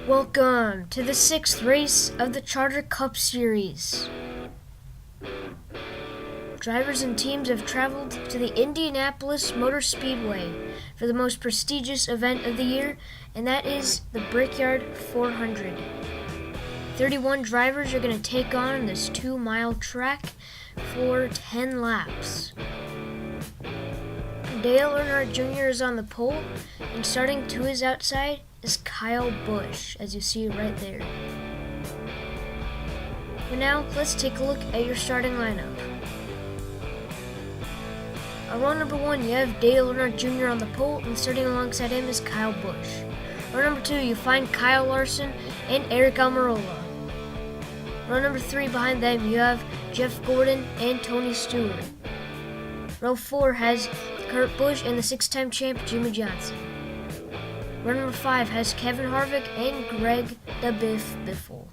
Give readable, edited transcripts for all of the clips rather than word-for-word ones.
Welcome to the 6th race of the Charter Cup Series. Drivers and teams have traveled to the Indianapolis Motor Speedway for the most prestigious event of the year, and that is the Brickyard 400. 31 drivers are going to take on this 2-mile track for 10 laps. Dale Earnhardt Jr. is on the pole, and starting to his outside is Kyle Busch, as you see right there. For now, let's take a look at your starting lineup. On row number 1, you have Dale Earnhardt Jr. on the pole, and starting alongside him is Kyle Busch. Row number 2, you find Kyle Larson and Eric Almirola. Row number 3, behind them, you have Jeff Gordon and Tony Stewart. Row 4 has Kurt Busch and the 6-time champ Jimmy Johnson. Row number 5 has Kevin Harvick and Greg the Biff Biffle.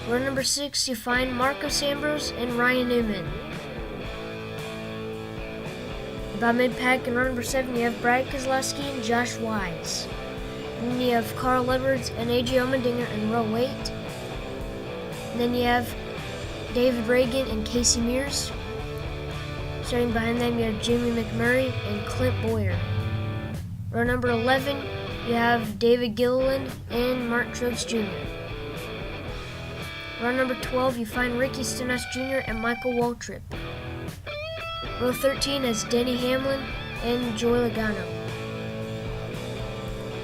Row number 6, you find Marcos Ambrose and Ryan Newman. About mid-pack in row number 7, you have Brad Keselowski and Josh Wise. And then you have Carl Edwards and AJ Allmendinger in row 8. And then you have David Reagan and Casey Mears. Starting behind them, you have Jamie McMurray and Clint Boyer. Row number 11, you have David Gilliland and Mark Truex Jr. Row number 12, you find Ricky Stenhouse Jr. and Michael Waltrip. Row 13 has Denny Hamlin and Joey Logano.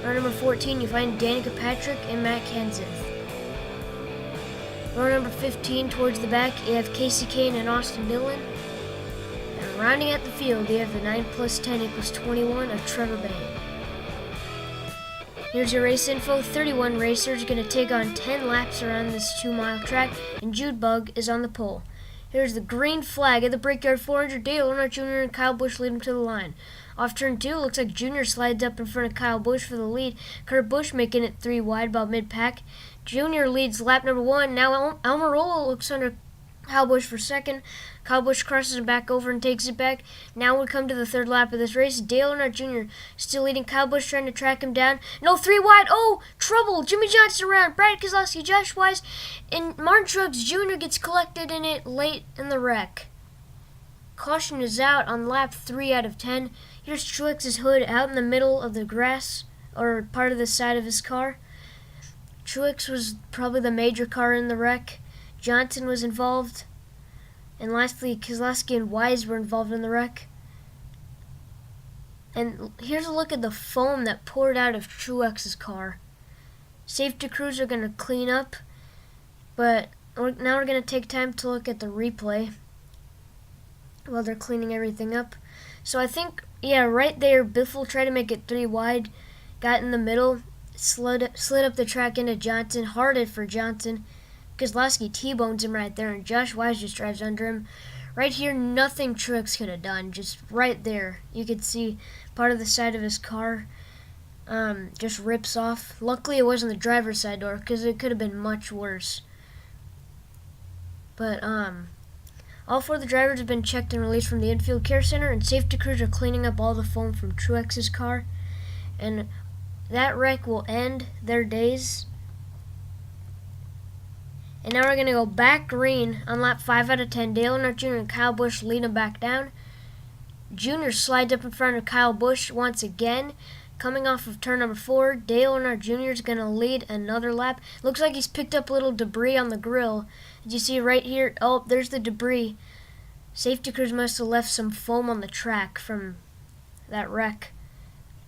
Row number 14, you find Danica Patrick and Matt Kenseth. Row number 15, towards the back, you have Casey Kane and Austin Dillon. And rounding out the field, you have the 9 + 10 = 21 of Trevor Bayne. Here's your race info. 31 racers are going to take on 10 laps around this 2-mile track, and Jude Bugg is on the pole. Here's the green flag at the Brickyard 400. Dale Earnhardt Jr. and Kyle Busch lead him to the line. Off turn 2, looks like Jr. slides up in front of Kyle Busch for the lead. Kurt Busch making it 3 wide, about mid-pack. Jr. leads lap number 1. Now Almirola looks under Kyle Busch for second. Kyle Busch crosses him back over and takes it back. Now we come to the 3rd lap of this race. Dale Earnhardt Jr. still leading. Kyle Busch trying to track him down. No, 3 wide. Oh, trouble. Jimmy Johnson around. Brad Keselowski, Josh Wise, and Martin Truex Jr. gets collected in it late in the wreck. Caution is out on lap 3 out of 10. Here's Truex's hood out in the middle of the grass, or part of the side of his car. Truex was probably the major car in the wreck. Johnson was involved. And lastly, Keselowski and Wise were involved in the wreck. And here's a look at the foam that poured out of Truex's car. Safety crews are going to clean up, but now we're going to take time to look at the replay while they're cleaning everything up. So I think, yeah, right there, Biffle tried to make it 3 wide, got in the middle, slid up the track into Johnson, harded for Johnson. Keselowski T-bones him right there, and Josh Wise just drives under him. Right here, nothing Truex could have done. Just right there, you could see part of the side of his car just rips off. Luckily, it wasn't the driver's side door, because it could have been much worse. But all 4 of the drivers have been checked and released from the infield care center, and safety crews are cleaning up all the foam from Truex's car. And that wreck will end their days. And now we're going to go back green on lap 5 out of 10. Dale Earnhardt Jr. and Kyle Busch lead him back down. Jr. slides up in front of Kyle Busch once again. Coming off of turn number 4, Dale Earnhardt Jr. is going to lead another lap. Looks like he's picked up a little debris on the grill. As you see right here, oh, there's the debris. Safety crews must have left some foam on the track from that wreck.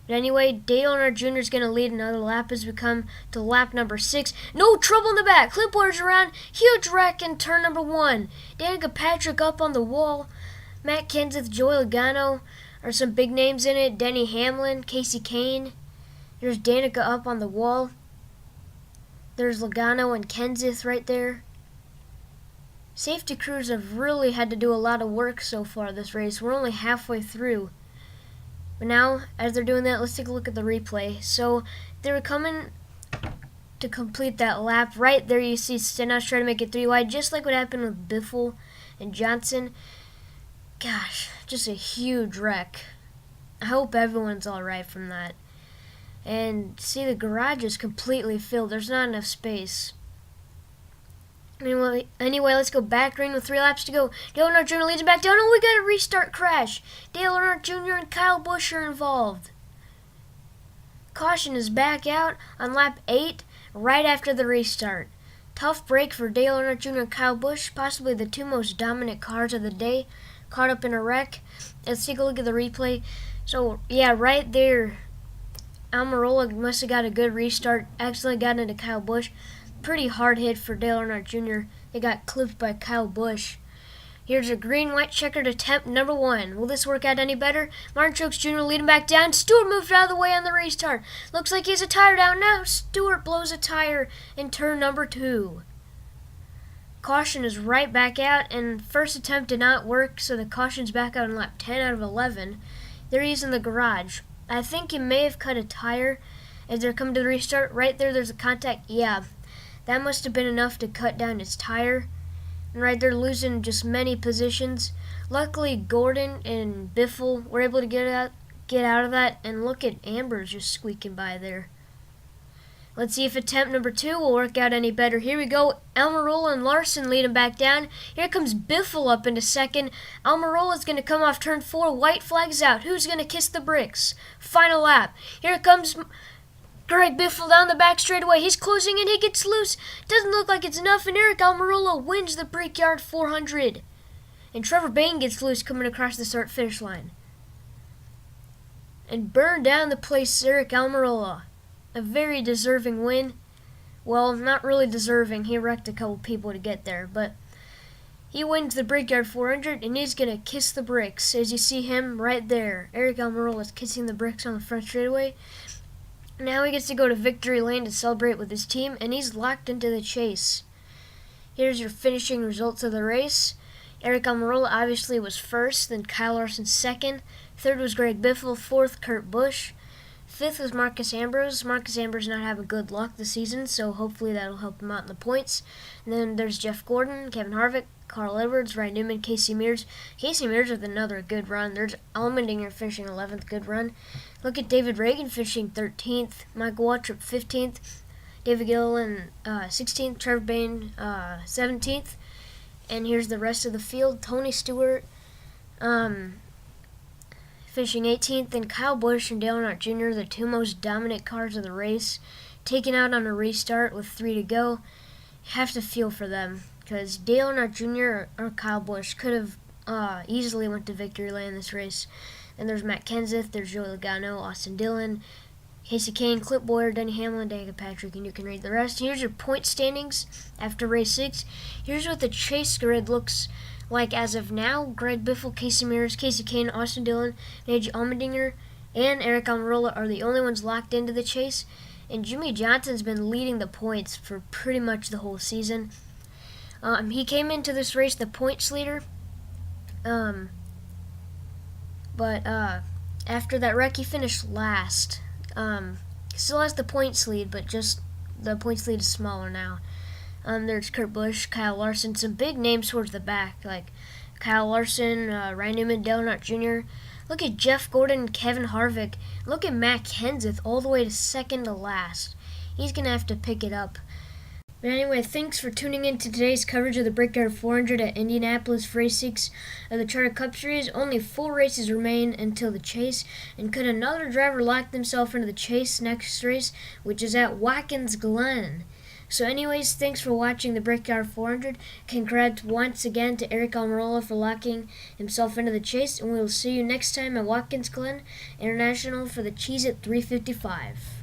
But anyway, Dale Earnhardt Jr. is going to lead another lap as we come to lap number 6. No trouble in the back. Clint Boyer's around. Huge wreck in turn number 1. Danica Patrick up on the wall. Matt Kenseth, Joey Logano are some big names in it. Denny Hamlin, Casey Kane. There's Danica up on the wall. There's Logano and Kenseth right there. Safety crews have really had to do a lot of work so far this race. We're only halfway through. But now, as they're doing that, let's take a look at the replay. So, they were coming to complete that lap. Right there you see Stenhouse trying to make it 3 wide, just like what happened with Biffle and Johnson. Gosh, just a huge wreck. I hope everyone's alright from that. And see, the garage is completely filled. There's not enough space. Anyway, let's go back green with 3 laps to go. Dale Earnhardt Jr. leads him back down. Oh, we got a restart crash. Dale Earnhardt Jr. and Kyle Busch are involved. Caution is back out on lap 8, right after the restart. Tough break for Dale Earnhardt Jr. and Kyle Busch, possibly the 2 most dominant cars of the day, caught up in a wreck. Let's take a look at the replay. So, yeah, right there, Almirola must have got a good restart, accidentally got into Kyle Busch. Pretty hard hit for Dale Earnhardt Jr. They got clipped by Kyle Busch. Here's a green-white checkered attempt number 1. Will this work out any better? Martin Truex Jr. leading back down. Stewart moved out of the way on the restart. Looks like he has a tire down now. Stewart blows a tire in turn number 2. Caution is right back out, and first attempt did not work, so the caution's back out on lap 10 out of 11. They're using the garage. I think he may have cut a tire as they're coming to the restart. Right there's a contact. Yeah, that must have been enough to cut down his tire. And right there, losing just many positions. Luckily, Gordon and Biffle were able to get out of that. And look at Amber's just squeaking by there. Let's see if attempt number 2 will work out any better. Here we go. Almirola and Larson lead him back down. Here comes Biffle up into second. Almirola's going to come off turn 4. White flags out. Who's going to kiss the bricks? Final lap. Here comes Greg Biffle down the back straightaway. He's closing in. He gets loose. Doesn't look like it's enough. And Eric Almirola wins the Brickyard 400. And Trevor Bayne gets loose coming across the start-finish line. And burn down the place, Eric Almirola. A very deserving win. Well, not really deserving. He wrecked a couple people to get there. But he wins the Brickyard 400, and he's going to kiss the bricks. As you see him right there. Eric Almirola is kissing the bricks on the front straightaway. Now he gets to go to victory lane to celebrate with his team, and he's locked into the chase. Here's your finishing results of the race. Eric Almirola obviously was first, then Kyle Larson second. Third was Greg Biffle. Fourth, Kurt Busch. Fifth was Marcus Ambrose. Marcus Ambrose not having good luck this season, so hopefully that'll help him out in the points. And then there's Jeff Gordon, Kevin Harvick, Carl Edwards, Ryan Newman, Casey Mears. Casey Mears with another good run. There's Allmendinger finishing 11th, good run. Look at David Reagan finishing 13th, Michael Waltrip 15th, David Gilliland 16th, Trevor Bayne 17th. And here's the rest of the field. Tony Stewart finishing 18th, and Kyle Busch and Dale Earnhardt Jr., the 2 most dominant cars of the race, taken out on a restart with 3 to go. You have to feel for them, because Dale Earnhardt Jr. or Kyle Busch could have easily went to victory lane in this race. And there's Matt Kenseth, there's Joey Logano, Austin Dillon, Casey Kane, Clip Boyer, Denny Hamlin, Danica Patrick, and you can read the rest. Here's your point standings after race 6. Here's what the chase grid looks like as of now. Greg Biffle, Casey Mears, Casey Kane, Austin Dillon, A.J. Allmendinger, and Eric Almirola are the only ones locked into the chase. And Jimmy Johnson's been leading the points for pretty much the whole season. He came into this race the points leader. But after that wreck, he finished last. Still has the points lead, but just the points lead is smaller now. There's Kurt Busch, Kyle Larson, some big names towards the back, like Kyle Larson, Ryan Newman, Dale Earnhardt Jr. Look at Jeff Gordon and Kevin Harvick. Look at Matt Kenseth all the way to second to last. He's going to have to pick it up. But anyway, thanks for tuning in to today's coverage of the Brickyard 400 at Indianapolis for race 6 of the Charter Cup Series. Only 4 races remain until the chase, and could another driver lock themselves into the chase next race, which is at Watkins Glen. So anyways, thanks for watching the Brickyard 400. Congrats once again to Eric Almirola for locking himself into the chase, and we will see you next time at Watkins Glen International for the Cheez-It 355.